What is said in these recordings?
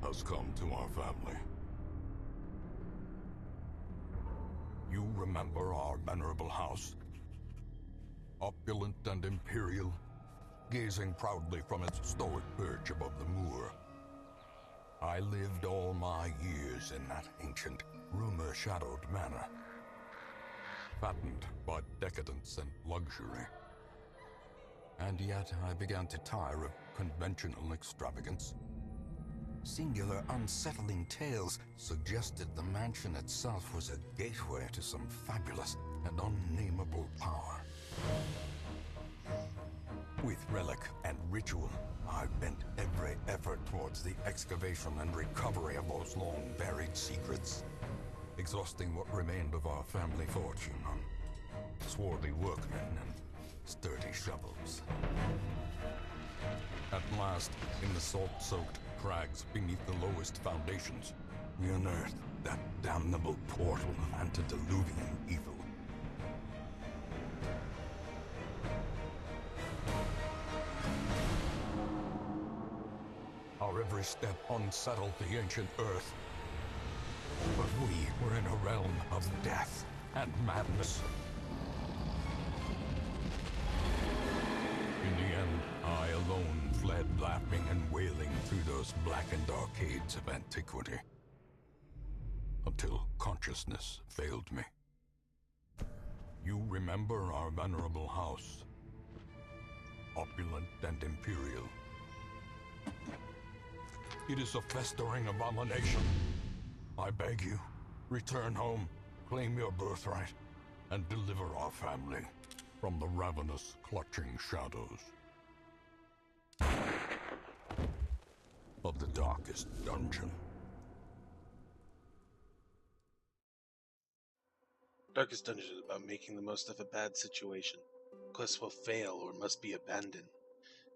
has come to our family. You remember our venerable house? Opulent and imperial, gazing proudly from its stoic perch above the moor. I lived all my years in that ancient, rumor-shadowed manor, fattened by decadence and luxury. And yet I began to tire of conventional extravagance. Singular, unsettling tales suggested the mansion itself was a gateway to some fabulous and unnameable power. With relic and ritual, I bent every effort towards the excavation and recovery of those long-buried secrets, exhausting what remained of our family fortune on swarthy workmen and sturdy shovels. At last, in the salt-soaked crags beneath the lowest foundations, we unearthed that damnable portal of antediluvian evil. Our every step unsettled the ancient earth, but we were in a realm of death and madness. In the end, I alone fled laughing and wailing through those blackened arcades of antiquity, until consciousness failed me. You remember our venerable house, opulent and imperial. It is a festering abomination. I beg you, return home, claim your birthright, and deliver our family from the ravenous, clutching shadows of the darkest dungeon. Darkest Dungeon is about making the most of a bad situation. Quests will fail or must be abandoned.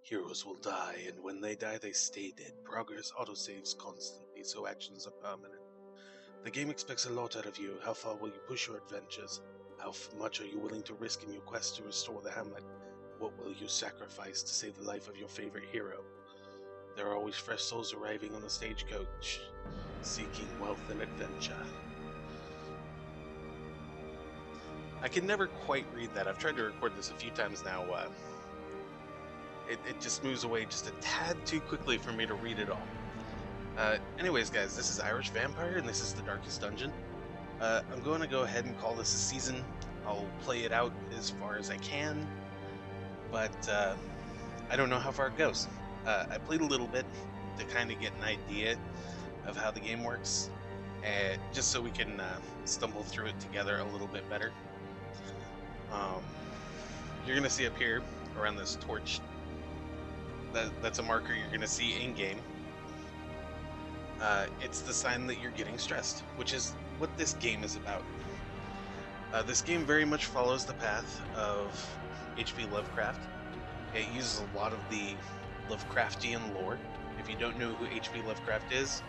Heroes will die, and when they die, they stay dead. Progress autosaves constantly, so actions are permanent. The game expects a lot out of you. How far will you push your adventures? How much are you willing to risk in your quest to restore the hamlet? What will you sacrifice to save the life of your favorite hero? There are always fresh souls arriving on the stagecoach, seeking wealth and adventure. I can never quite read that. I've tried to record this a few times now. It just moves away just a tad too quickly for me to read it all. Anyways, guys, this is Irish Vampire, and this is the Darkest Dungeon. I'm going to go ahead and call this a season. I'll play it out as far as I can, but I don't know how far it goes. I played a little bit to kind of get an idea of how the game works, just so we can stumble through it together a little bit better. You're going to see up here, around this torch, that's a marker you're going to see in-game. It's the sign that you're getting stressed, which is what this game is about. This game very much follows the path of H.P. Lovecraft. It uses a lot of the Lovecraftian lore. If you don't know who H.P. Lovecraft is,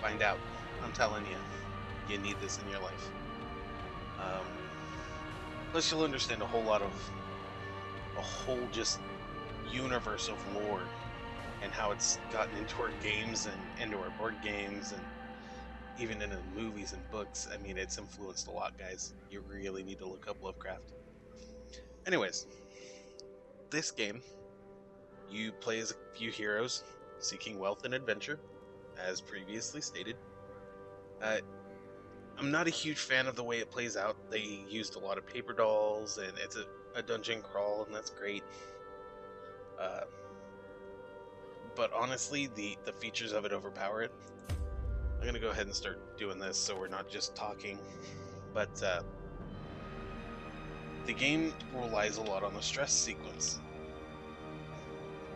find out. I'm telling you, you need this in your life. Plus you'll understand a whole just universe of lore and how it's gotten into our games and into our board games and even into movies and books. I mean, it's influenced a lot, guys. You really need to look up Lovecraft. Anyways, this game, you play as a few heroes seeking wealth and adventure, as previously stated. I'm not a huge fan of the way it plays out. They used a lot of paper dolls, and it's a dungeon crawl, and that's great. But honestly, the features of it overpower it. I'm going to go ahead and start doing this so we're not just talking. But the game relies a lot on the stress sequence.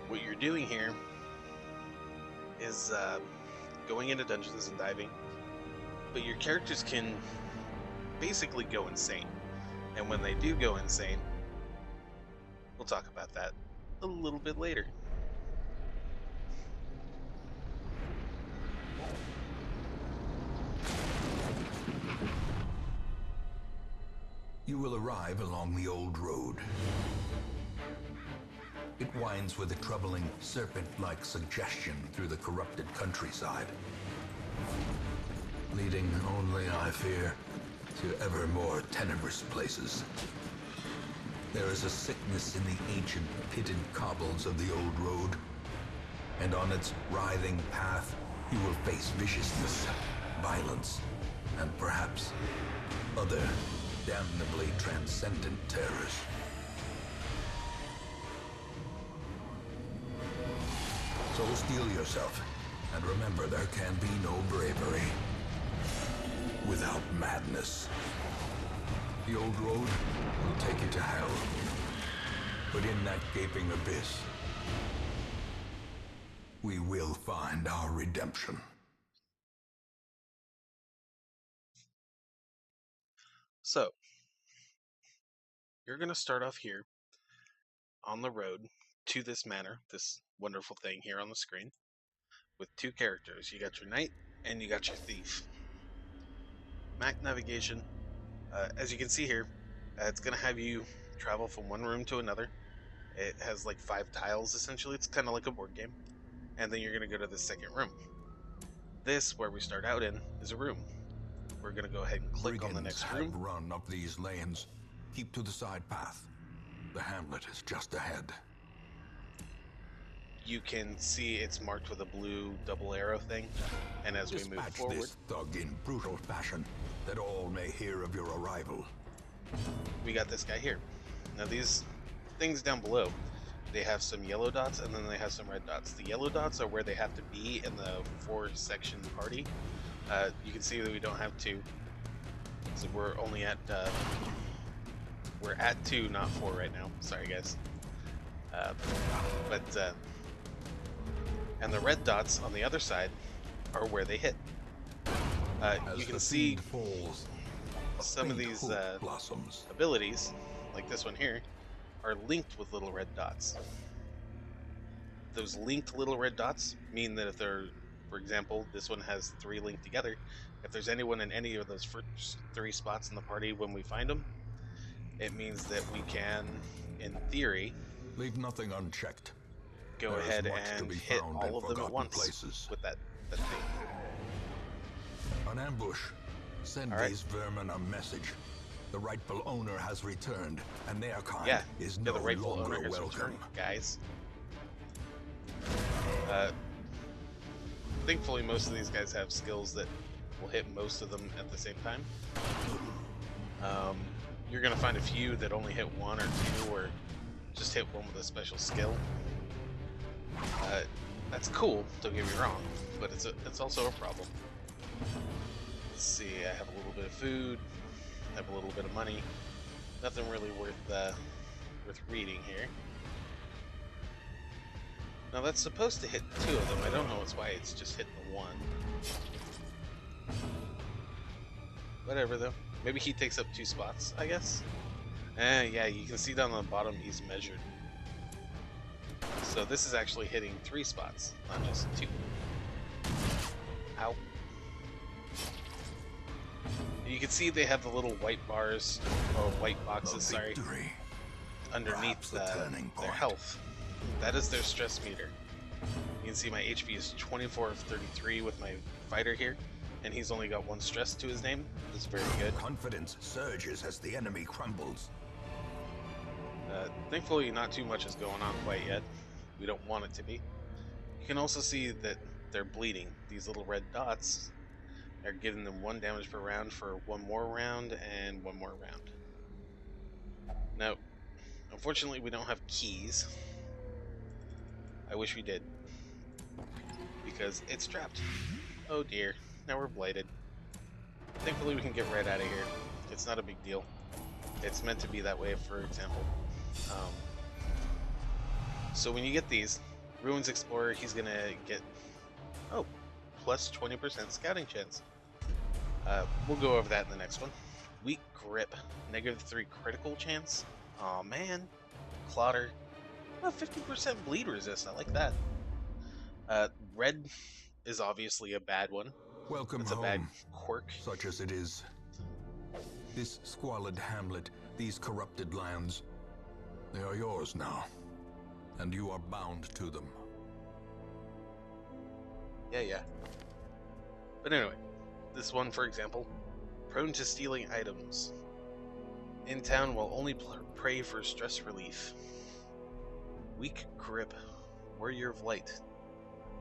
What you're doing here is going into dungeons and diving, but your characters can basically go insane. And when they do go insane, we'll talk about that a little bit later. You will arrive along the old road. It winds with a troubling, serpent-like suggestion through the corrupted countryside, leading only, I fear, to ever more tenebrous places. There is a sickness in the ancient pitted cobbles of the old road, and on its writhing path you will face viciousness, violence, and perhaps other damnably transcendent terrors. So steel yourself, and remember there can be no bravery without madness. The old road will take you to hell, but in that gaping abyss, we will find our redemption. So, you're going to start off here on the road to this manor, this wonderful thing here on the screen, with two characters. You got your knight and you got your thief. Map navigation, as you can see here, it's going to have you travel from one room to another. It has like 5 tiles essentially. It's kind of like a board game. And then you're going to go to the second room. This, where we start out in, is a room. We're going to go ahead and click on the next room. Have run up these lanes. Keep to the side path. The hamlet is just ahead. You can see it's marked with a blue double arrow thing. And as we move forward, this thug in brutal fashion, that all may hear of your arrival. We got this guy here. Now these things down below, they have some yellow dots and then they have some red dots. The yellow dots are where they have to be in the 4-section party. You can see that we don't have 2. So we're only at we're at 2, not 4 right now. Sorry guys. And the red dots on the other side are where they hit. You can see some of these abilities, like this one here, are linked with little red dots. Those linked little red dots mean that if they're, for example, this one has 3 linked together, if there's anyone in any of those first 3 spots in the party when we find them, it means that we can, in theory, leave nothing unchecked. Go ahead and hit all of them at once with that thing. An ambush. Send these vermin a message. The rightful owner has returned, and their kind is no longer welcome. Guys. Thankfully, most of these guys have skills that will hit most of them at the same time. You're going to find a few that only hit 1 or 2, or just hit one with a special skill. That's cool, don't get me wrong, but it's also a problem. Let's see, I have a little bit of food, I have a little bit of money. Nothing really worth reading here. Now that's supposed to hit 2 of them. I don't know why it's just hitting the 1. Whatever though. Maybe he takes up 2 spots, I guess. Yeah, you can see down on the bottom he's measured. So this is actually hitting 3 spots, not just 2. Ow. You can see they have the little white bars, or white boxes, sorry, underneath their health. That is their stress meter. You can see my HP is 24 of 33 with my fighter here, and he's only got 1 stress to his name. That's very good. Confidence surges as the enemy crumbles. Thankfully, not too much is going on quite yet. We don't want it to be. You can also see that they're bleeding. These little red dots are giving them 1 damage per round for 1 more round and 1 more round. Now, unfortunately, we don't have keys. I wish we did, because it's trapped. Oh dear, now we're blighted. Thankfully, we can get right out of here. It's not a big deal. It's meant to be that way, for example. So when you get these, Ruins Explorer, he's gonna get, plus 20% scouting chance. We'll go over that in the next one. Weak Grip, -3 critical chance. Aw, man. Clotter. 50% bleed resist, I like that. Red is obviously a bad one. Welcome it's home, a bad quirk. Such as it is. This squalid hamlet, these corrupted lands, they are yours now. and you are bound to them. Yeah. But anyway, this one, for example, prone to stealing items. In town will only pray for stress relief. Weak grip. Warrior of Light.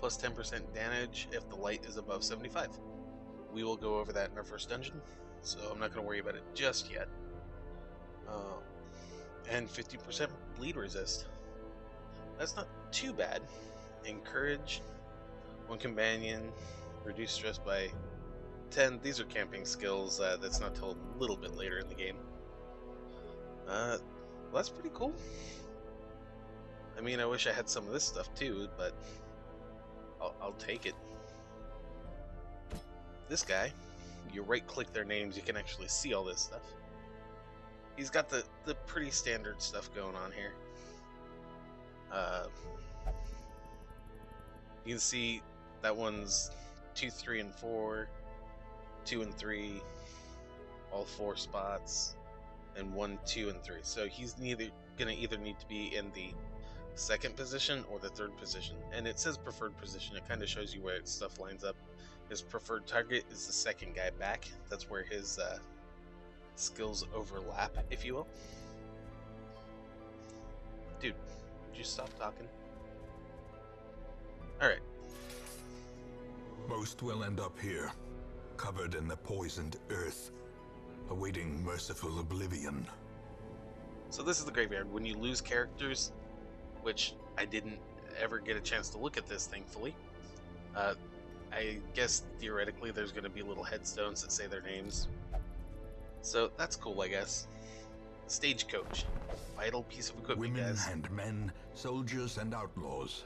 Plus 10% damage if the light is above 75. We will go over that in our first dungeon, so I'm not going to worry about it just yet. And 50% bleed resist. That's not too bad. Encourage. One companion. Reduce stress by 10. These are camping skills. That's not till a little bit later in the game. Well, that's pretty cool. I mean, I wish I had some of this stuff too, but I'll take it. This guy, you right-click their names, you can actually see all this stuff. He's got the pretty standard stuff going on here. You can see that one's 2, 3, and 4, 2 and 3, all 4 spots, and 1, 2, and 3. So he's gonna either need to be in the second position or the third position. And it says preferred position. It kind of shows you where stuff lines up. His preferred target is the second guy back. That's where his skills overlap, if you will. Dude, would you stop talking? Alright. Most will end up here, covered in the poisoned earth, awaiting merciful oblivion. So this is the graveyard. When you lose characters, which I didn't ever get a chance to look at this, thankfully, I guess theoretically there's going to be little headstones that say their names. So that's cool, I guess. Stagecoach. Vital piece of equipment, Women guys. and men, soldiers and outlaws,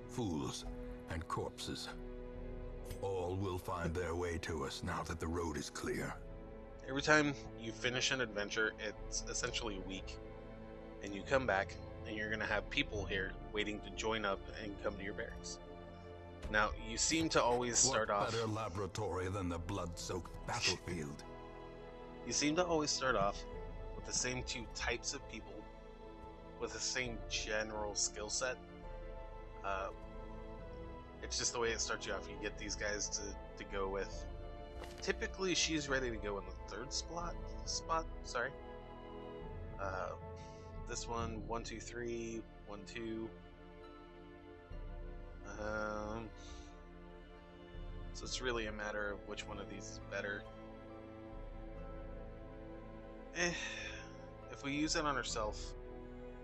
fools and corpses. All will find their way to us now that the road is clear. Every time you finish an adventure, it's essentially a week. And you come back, and you're going to have people here waiting to join up and come to your barracks. Now, you seem to always start off... What better laboratory than the blood-soaked battlefield? You seem to always start off with the same 2 types of people, with the same general skill set. It's just the way it starts you off. You get these guys to go with. Typically, she's ready to go in the 3rd spot. This one, 1, 2, 3, 1, 2. So it's really a matter of which one of these is better. If we use it on herself,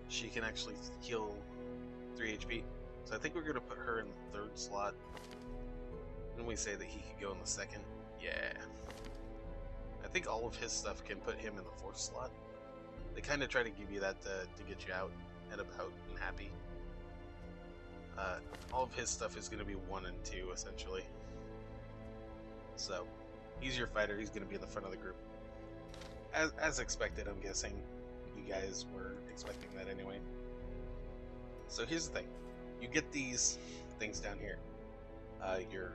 she can actually heal 3 HP. So I think we're going to put her in the 3rd slot. Then we say that he could go in the 2nd. Yeah. I think all of his stuff can put him in the 4th slot. They kind of try to give you that to get you out and about and happy. All of his stuff is going to be 1 and 2, essentially. So, he's your fighter. He's going to be in the front of the group. As expected, I'm guessing. You guys were expecting that anyway. So here's the thing. You get these things down here. Your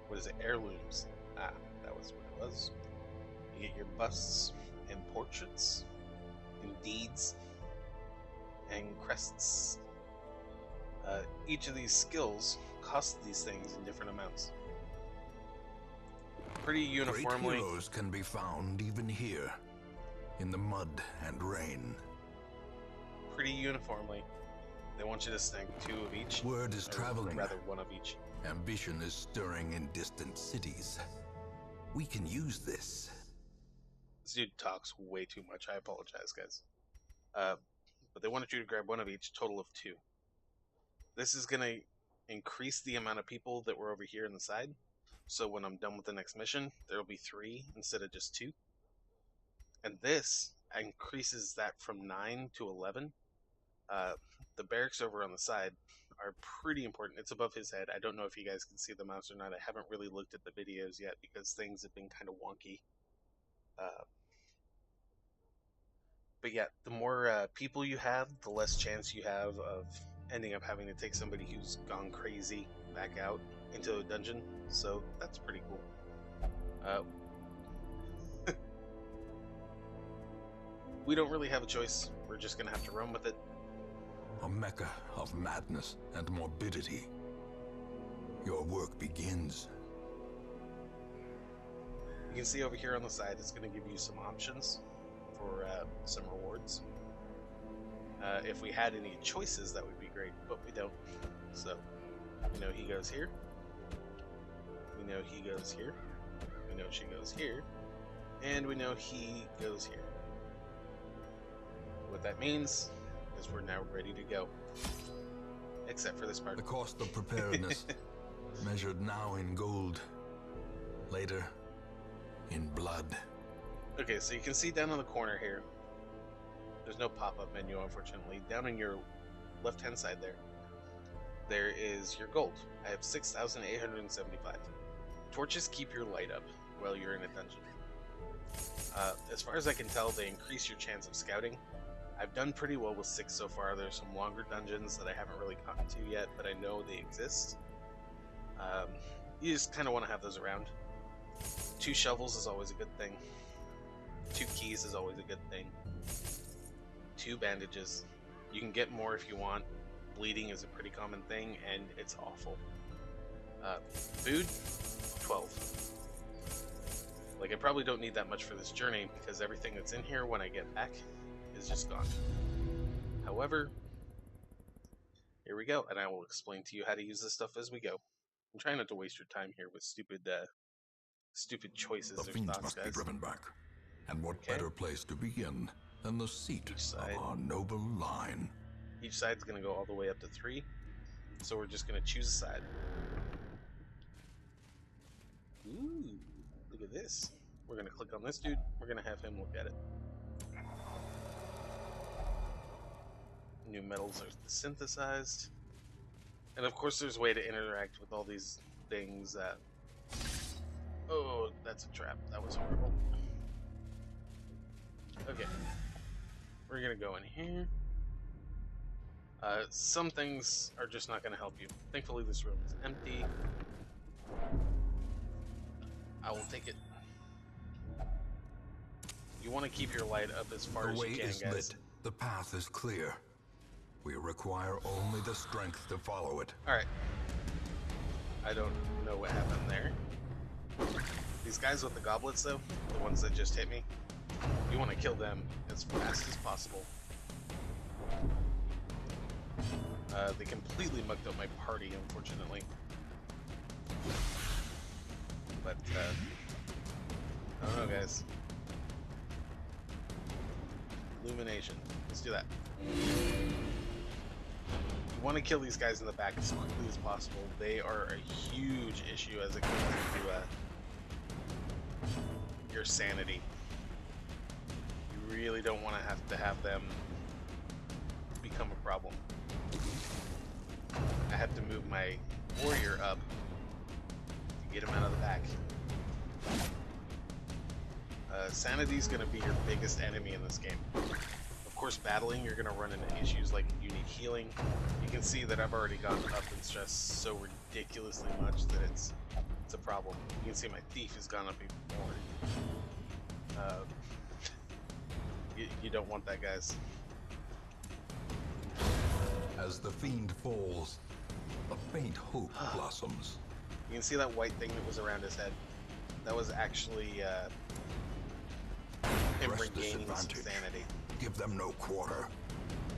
what is it? Heirlooms. That was what it was. You get your busts and portraits and deeds and crests. Each of these skills cost these things in different amounts. Pretty uniformly. Great heroes can be found even here, in the mud and rain. Pretty uniformly. They want you to snag 2 of each. Word is traveling. Rather, 1 of each. Ambition is stirring in distant cities. We can use this. This dude talks way too much. I apologize, guys. But they wanted you to grab 1 of each, total of 2. This is going to increase the amount of people that were over here on the side. So when I'm done with the next mission, there will be 3 instead of just 2. And this increases that from 9 to 11. The barracks over on the side are pretty important. It's above his head. I don't know if you guys can see the mouse or not. I haven't really looked at the videos yet because things have been kind of wonky. But yeah, the more people you have, the less chance you have of ending up having to take somebody who's gone crazy back out into a dungeon. So that's pretty cool. We don't really have a choice. We're just going to have to run with it. a mecca of madness and morbidity. Your work begins. You can see over here on the side, it's going to give you some options for some rewards. If we had any choices, that would be great, but we don't. So, we know he goes here. We know he goes here. We know she goes here. And we know he goes here. What that means is we're now ready to go. Except for this part. The cost of preparedness, measured now in gold, later in blood. Okay, so you can see down in the corner here, there's no pop-up menu, unfortunately. Down in your left-hand side there is your gold. I have 6,875. Torches keep your light up while you're in a dungeon. As far as I can tell, they increase your chance of scouting. I've done pretty well with 6 so far. There's some longer dungeons that I haven't really gotten to yet, but I know they exist. You just kind of want to have those around. 2 shovels is always a good thing. 2 keys is always a good thing. 2 bandages. You can get more if you want. Bleeding is a pretty common thing, and it's awful. Food, 12. Like, I probably don't need that much for this journey, because everything that's in here when I get back is just gone. However, here we go, and I will explain to you how to use this stuff as we go. I'm trying not to waste your time here with stupid choices The or fiends thoughts, must guys. be driven back. And what better place to begin than the seat of our noble line? Each side's going to go all the way up to 3, so we're just going to choose a side. Ooh, look at this. We're going to click on this dude. We're going to have him look at it. New metals are synthesized. And of course there's a way to interact with all these things that... Oh, that's a trap. That was horrible. Okay. We're going to go in here. Some things are just not going to help you. Thankfully this room is empty. I will take it. You want to keep your light up as far as you can, guys. The way is lit. The path is clear. We require only the strength to follow it. Alright. I don't know what happened there. These guys with the goblets, though, the ones that just hit me, you want to kill them as fast as possible. They completely mucked up my party, unfortunately. But, I don't know, guys. Illumination. Let's do that. You want to kill these guys in the back as quickly as possible. They are a huge issue as it comes to your sanity. You really don't want to have them become a problem. I have to move my warrior up to get him out of the back. Sanity's going to be your biggest enemy in this game. Of course, battling, you're going to run into issues like you need healing. You can see that I've already gone up in stress so ridiculously much that it's a problem. You can see my thief has gone up even more. You don't want that, guys. As the fiend falls, a faint hope blossoms. You can see that white thing that was around his head. That was actually him regaining some sanity. Give them no quarter.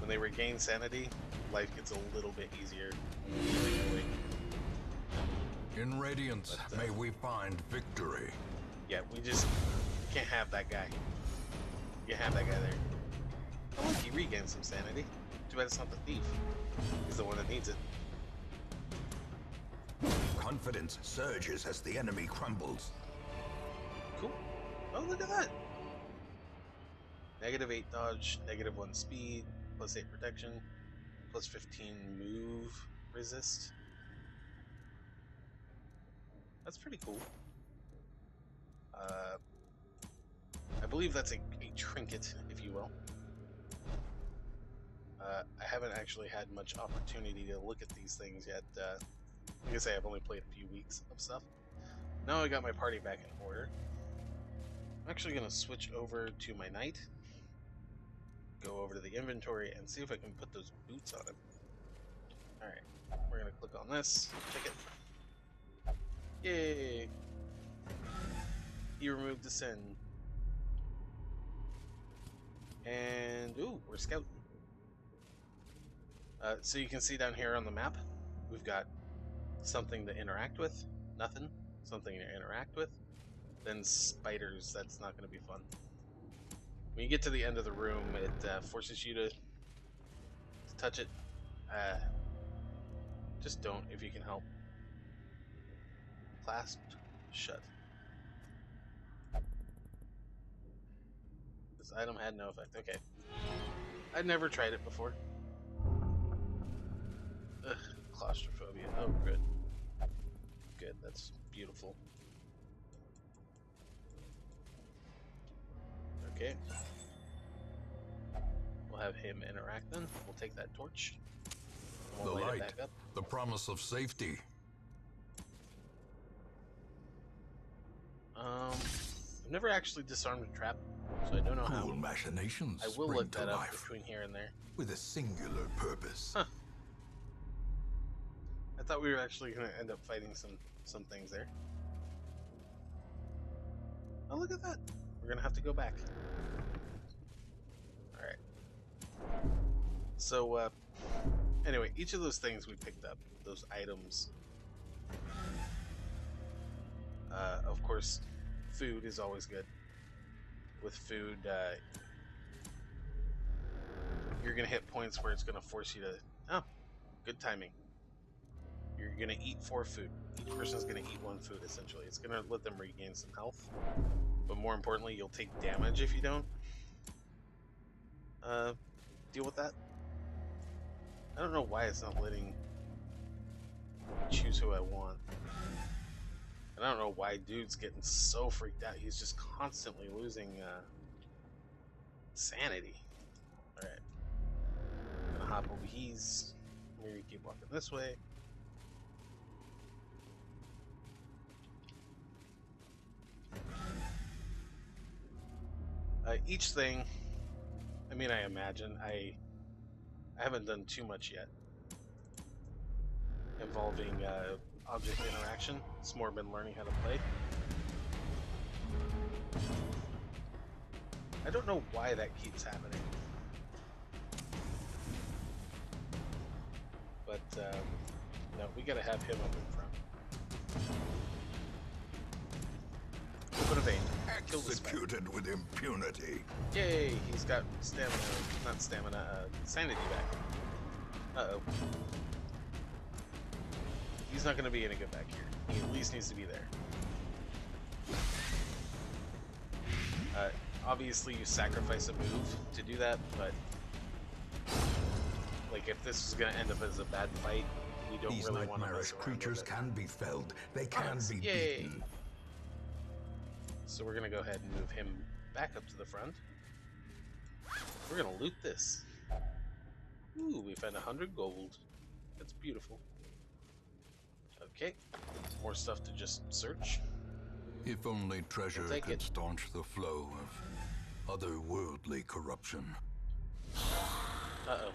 When they regain sanity, life gets a little bit easier. In Radiance, may we find victory. Yeah, we just can't have that guy. You can't have that guy there. Oh, look, he regained some sanity. Too bad it's not the thief. He's the one that needs it. Confidence surges as the enemy crumbles. Cool. Oh, look at that. -8 dodge, -1 speed, +8 protection, +15 move resist. That's pretty cool. I believe that's a trinket, if you will. I haven't actually had much opportunity to look at these things yet. Like I say, I've only played a few weeks of stuff. Now I got my party back in order. I'm actually going to switch over to my knight. go over to the inventory and see if I can put those boots on him. Alright, we're gonna click on this, ticket. Yay! He removed the sin. And, ooh, we're scouting. So you can see down here on the map, we've got something to interact with, nothing, something to interact with, then spiders. That's not going to be fun. When you get to the end of the room, it forces you to touch it. Just don't if you can help. Clasped shut. This item had no effect. Okay. I'd never tried it before. Ugh, claustrophobia. Oh, good. Good, that's beautiful. Okay. We'll have him interact then. We'll take that torch. And we'll light it back up. The promise of safety. I've never actually disarmed a trap, so I don't know how. Cool machinations. I will look that up between here and there. With a singular purpose. Huh. I thought we were actually going to end up fighting some things there. Oh, look at that. We're going to have to go back. Alright. So, anyway, each of those things we picked up, those items, of course, food is always good. With food, you're going to hit points where it's going to force you to... Oh, good timing. You're going to eat 4 food. Each person's going to eat 1 food, essentially. It's going to let them regain some health. But more importantly, you'll take damage if you don't. Deal with that. I don't know why it's not letting me choose who I want. And I don't know why dude's getting so freaked out. He's just constantly losing sanity. Alright. Gonna hop over these. We're gonna keep walking this way. Each thing, I mean, I imagine, I haven't done too much yet involving object interaction. It's more been learning how to play. I don't know why that keeps happening. But, no, we gotta have him up in front. Open a vein. Executed with impunity. Yay! He's got stamina, not stamina, sanity back. Uh-oh. He's not gonna be any good back here. He at least needs to be there. Obviously you sacrifice a move to do that, but like if this was gonna end up as a bad fight, we don't These really want to nightmarish creatures can be felled. They can be Yay! beaten. So we're gonna go ahead and move him back up to the front. We're gonna loot this. Ooh, we found 100 gold. That's beautiful. Okay, more stuff to just search. If only treasure We'll take could it. staunch the flow of otherworldly corruption. Uh-oh.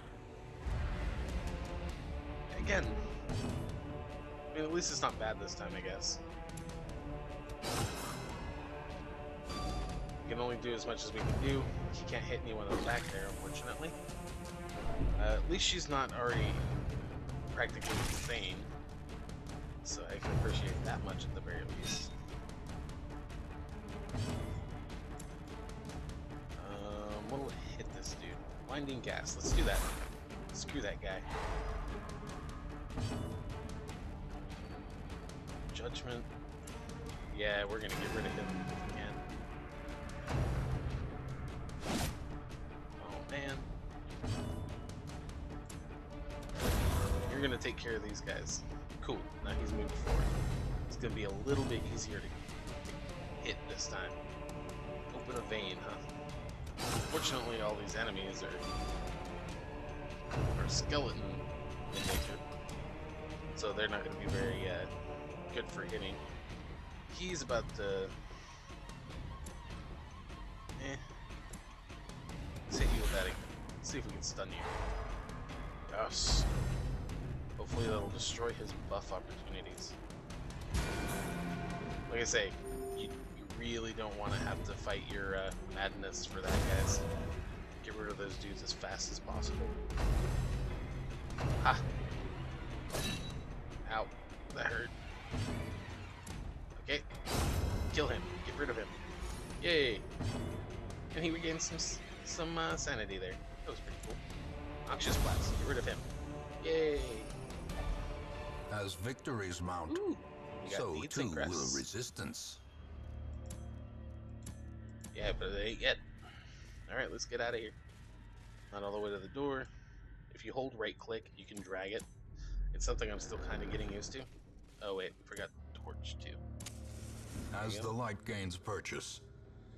Again. I mean, at least it's not bad this time, I guess. We can only do as much as we can do. He can't hit anyone in the back there, unfortunately. At least she's not already practically insane. So I can appreciate that much at the very least. What'll hit this dude? Blinding gas. Let's do that. Screw that guy. Judgment. Yeah, we're gonna get rid of him if we can. Oh man. You're gonna take care of these guys. Cool. Now he's moved forward. It's gonna be a little bit easier to hit this time. Open a vein, huh? Fortunately, all these enemies are skeleton in nature, so they're not going to be very good for hitting. He's about to... Let's hit you with that again. Let's see if we can stun you. Yes. Hopefully that'll destroy his buff opportunities. Like I say, you really don't want to have to fight your madness for that, guys. Get rid of those dudes as fast as possible. Ha! Ow. That hurt. Okay. Kill him. Get rid of him. Yay! And he regained some sanity there. That was pretty cool. Noxious Blast. Get rid of him. Yay! As victories mount, Ooh, so too will resistance. Yeah, but it ain't yet. Alright, let's get out of here. Not all the way to the door. If you hold right click, you can drag it. It's something I'm still kind of getting used to. Oh wait, forgot torch too. As the light gains purchase,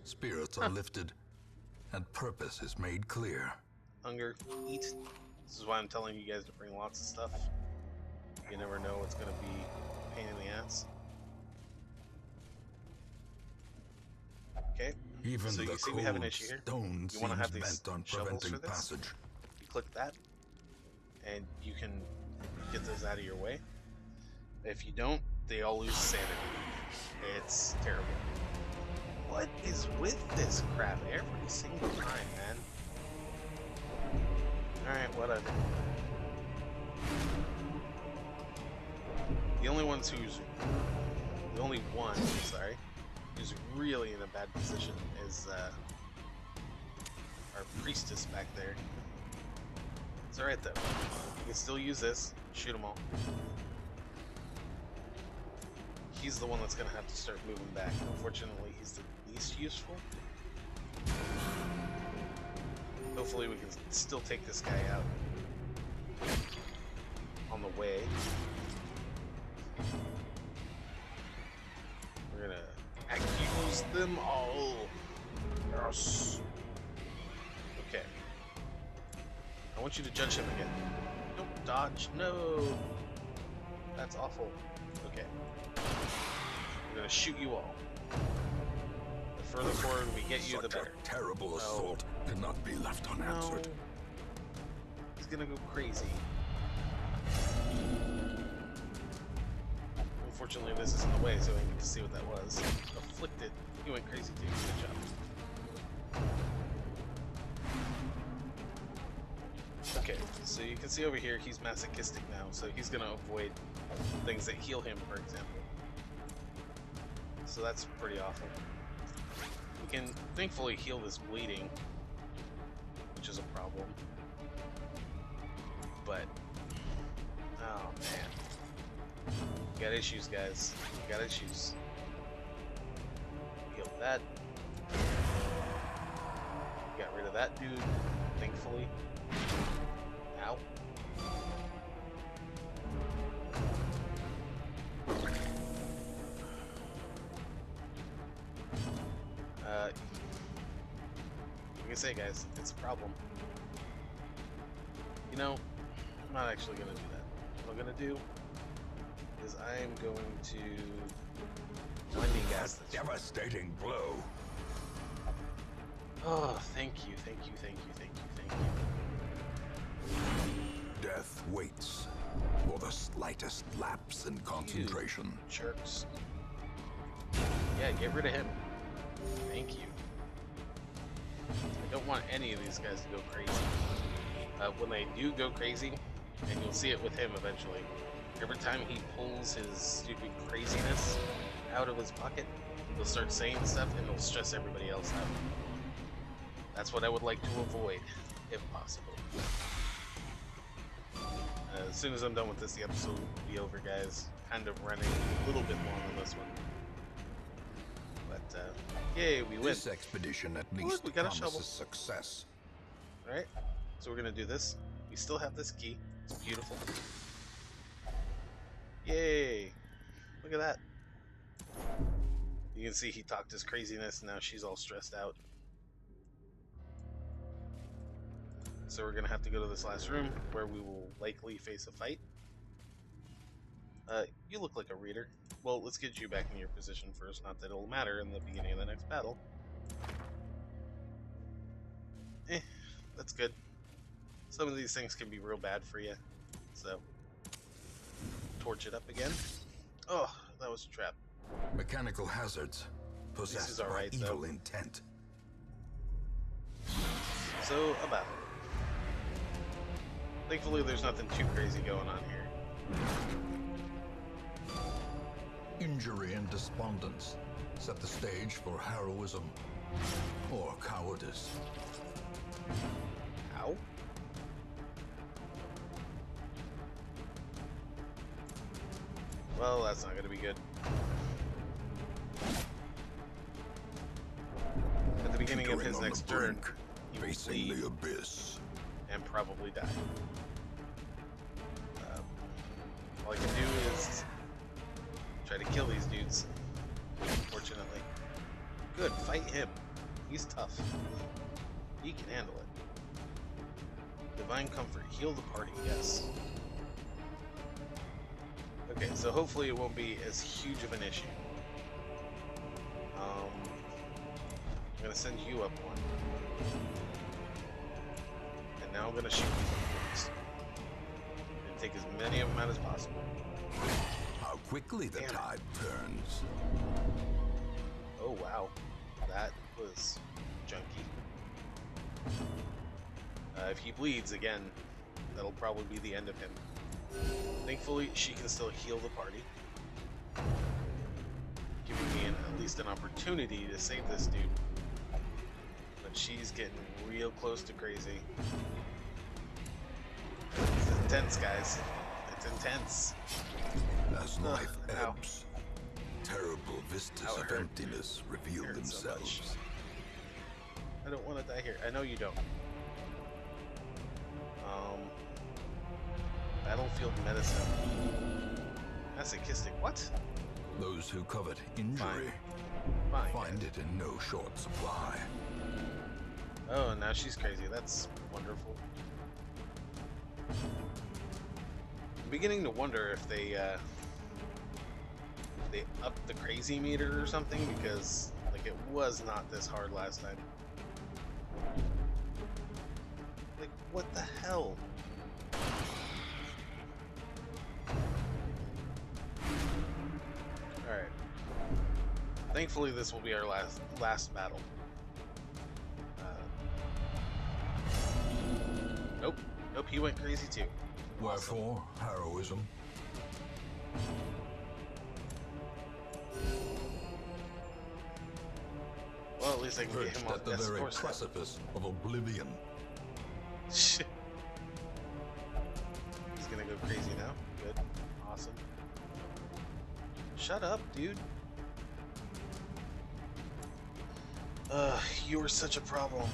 spirits are lifted, and purpose is made clear. Hunger, eat. This is why I'm telling you guys to bring lots of stuff. You never know what's going to be a pain in the ass. Okay, Even so you see we have an issue here. Stone You want to have these bent on shovels for preventing this. passage. You click that, and you can get those out of your way. If you don't, they all lose sanity. It's terrible. What is with this crap every single time, man? Alright, whatever. The only one who's really in a bad position is our priestess back there. It's alright though. You can still use this. Shoot them all. He's the one that's gonna have to start moving back. Unfortunately, he's the least useful. Hopefully we can still take this guy out on the way. We're gonna accuse them all. Yes. Okay. I want you to judge him again. Don't dodge. No. That's awful. Okay. We're gonna shoot you all. The further forward we get you, the better. Such a terrible assault cannot be left unanswered. No. He's gonna go crazy. Unfortunately, this is in the way, so I need to see what that was. Afflicted. He went crazy too. Good job. Okay, so you can see over here, he's masochistic now, so he's gonna avoid things that heal him, for example. So that's pretty awful. We can thankfully heal this bleeding, which is a problem. But, oh man. We got issues, guys. We got issues. Heal that. Got rid of that dude, thankfully. Ow. Like I say, guys, it's a problem. You know, I'm not actually gonna do that. What I'm gonna do is I'm going to blinding gas this. Devastating blow. Oh, thank you, thank you, thank you, thank you, thank you. Death waits for the slightest lapse in concentration. You jerks. Yeah, get rid of him. Thank you. I don't want any of these guys to go crazy. When they do go crazy, and you'll see it with him eventually, every time he pulls his stupid craziness out of his pocket, he'll start saying stuff and he'll stress everybody else out. That's what I would like to avoid, if possible. As soon as I'm done with this, the episode will be over, guys. Kind of running a little bit long on this one. But, yay, we win. This expedition at least we got a promises shovel. success. Alright, so we're gonna do this. We still have this key. It's beautiful. Yay! Look at that. You can see he talked his craziness, and now she's all stressed out. So we're gonna have to go to this last room, where we will likely face a fight. You look like a reader. Well, let's get you back in your position first, not that it'll matter in the beginning of the next battle. That's good. Some of these things can be real bad for you. So, torch it up again. Oh, that was a trap. Mechanical hazards possessed by alright, evil though. intent. So, a battle. Thankfully, there's nothing too crazy going on here. Injury and despondence set the stage for heroism or cowardice. Ow. Well, that's not going to be good. At the beginning of his next turn, he will facing bleed the abyss. and probably die. All I can do is try to kill these dudes, unfortunately. Good, fight him. He's tough. He can handle it. Divine Comfort, heal the party, yes. Okay, so hopefully it won't be as huge of an issue. I'm gonna send you up one. And now I'm gonna shoot these up and take as many of them out as possible. How quickly the tide turns. Oh wow, that was junky. If he bleeds again, that'll probably be the end of him. Thankfully, she can still heal the party, giving me at least an opportunity to save this dude. But she's getting real close to crazy. It's intense, guys. It's intense. As life ow. ebbs, terrible vistas Ow, it of hurt. emptiness reveal It hurt so much. themselves. I don't want to die here. I know you don't. Battlefield medicine. Masochistic. What? Those who covet injury Fine. find it in no short supply. Oh, now she's crazy. That's wonderful. I'm beginning to wonder if they upped the crazy meter or something, because like it was not this hard last time. Like, what the hell? Alright. Thankfully this will be our last battle. Nope. Nope, he went crazy too. Wherefore, heroism. Well, at least I can get him Perched off at the death's very doorstep. precipice of oblivion. Shit. He's gonna go crazy now. Good. Awesome. Shut up, dude. You were such a problem.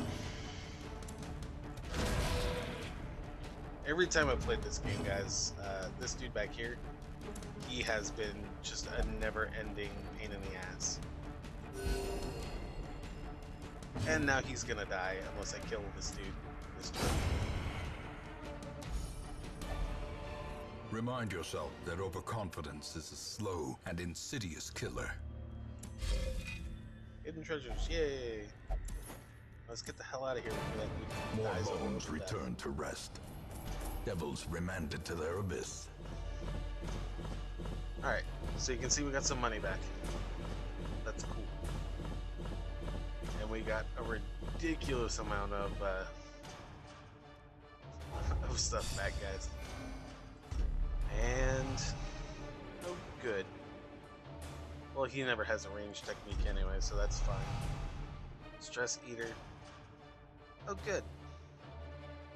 Every time I've played this game, guys, this dude back here, he has been just a never-ending pain in the ass. And now he's gonna die unless I kill this dude. This dude. Remind yourself that overconfidence is a slow and insidious killer. Hidden treasures, yay! Let's get the hell out of here before that dude More dies of bones overdose. return to rest. Devils remanded to their abyss. Alright, so you can see we got some money back. That's cool. And we got a ridiculous amount of stuff back, guys. And oh, good. Well, he never has a range technique anyway, so that's fine. Stress eater. Oh, good.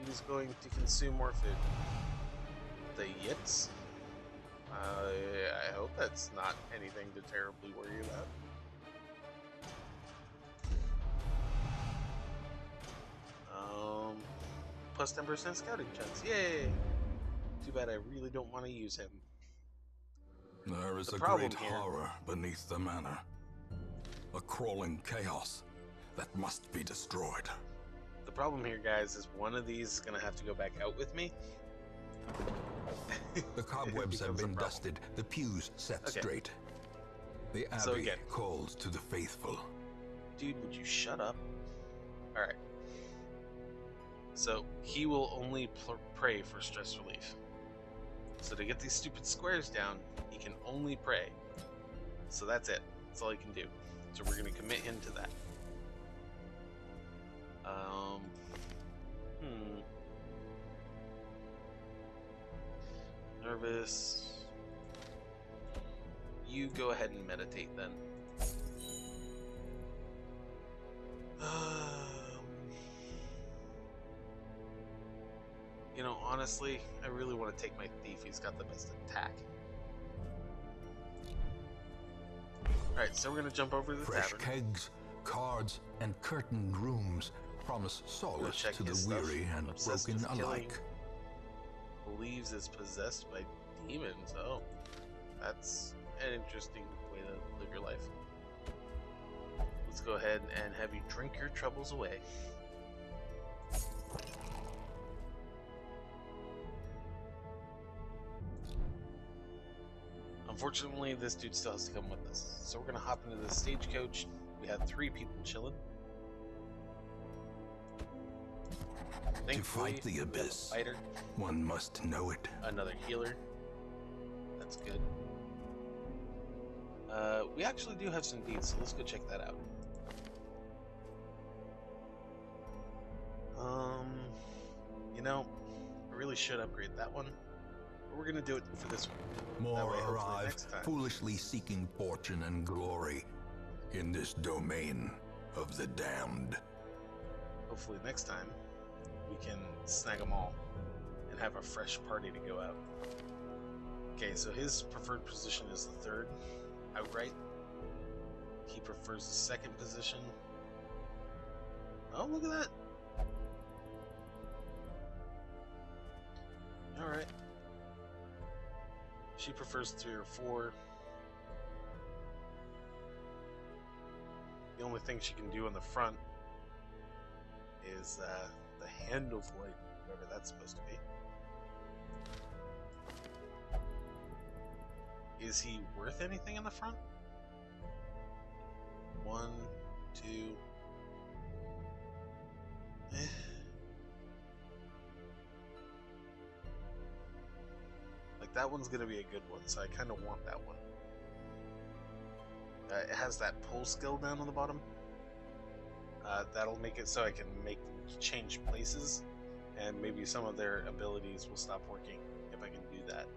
He's going to consume more food. The yits. I hope that's not anything to terribly worry about. Plus 10% scouting chance. Yay! Too bad I really don't want to use him. There is The a problem great here- horror beneath the manor. A crawling chaos that must be destroyed. The problem here, guys, is one of these is going to have to go back out with me. The cobwebs have becomes a been problem. dusted, the pews set Okay. straight. The abbey So again- calls to the faithful. Dude, would you shut up? Alright. So he will only pray for stress relief. So to get these stupid squares down, he can only pray. So that's it. That's all he can do. So we're going to commit him to that. Nervous. You go ahead and meditate then. You know, honestly, I really want to take my thief. He's got the best attack. Alright, so we're going to jump over to the Fresh tavern. kegs, cards, and curtained rooms promise solace to the weary and broken alike. Believes it's possessed by demons. Oh, that's an interesting way to live your life. Let's go ahead and have you drink your troubles away. Unfortunately, this dude still has to come with us. So we're going to hop into the stagecoach. We have 3 people chilling. To fight the abyss, fighter, one must know it. another healer. That's good. We actually do have some beats, so let's go check that out. You know, I really should upgrade that one. But we're gonna do it for this one. More way, arrive, next time. foolishly seeking fortune and glory in this domain of the damned. Hopefully next time we can snag them all and have a fresh party to go out. Okay, so his preferred position is the 3rd outright. He prefers the 2nd position. Oh, look at that. Alright. She prefers 3 or 4. The only thing she can do in the front is the hand of light, whatever that's supposed to be. Is he worth anything in the front? 1, 2. Like, that one's gonna be a good one, so I kind of want that one. It has that pull skill down on the bottom. That'll make it so I can change places, and maybe some of their abilities will stop working if I can do that.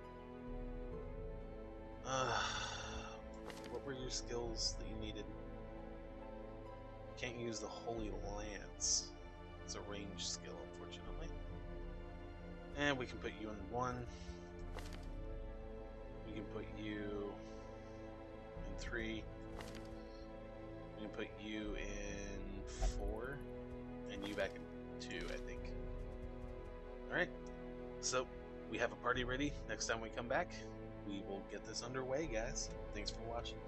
What were your skills that you needed? Can't use the Holy Lance. It's a range skill, unfortunately. And we can put you in 1. We can put you in 3. We can put you in 4. And you back in 2, I think. Alright. So, we have a party ready. Next time we come back, we will get this underway, guys. Thanks for watching.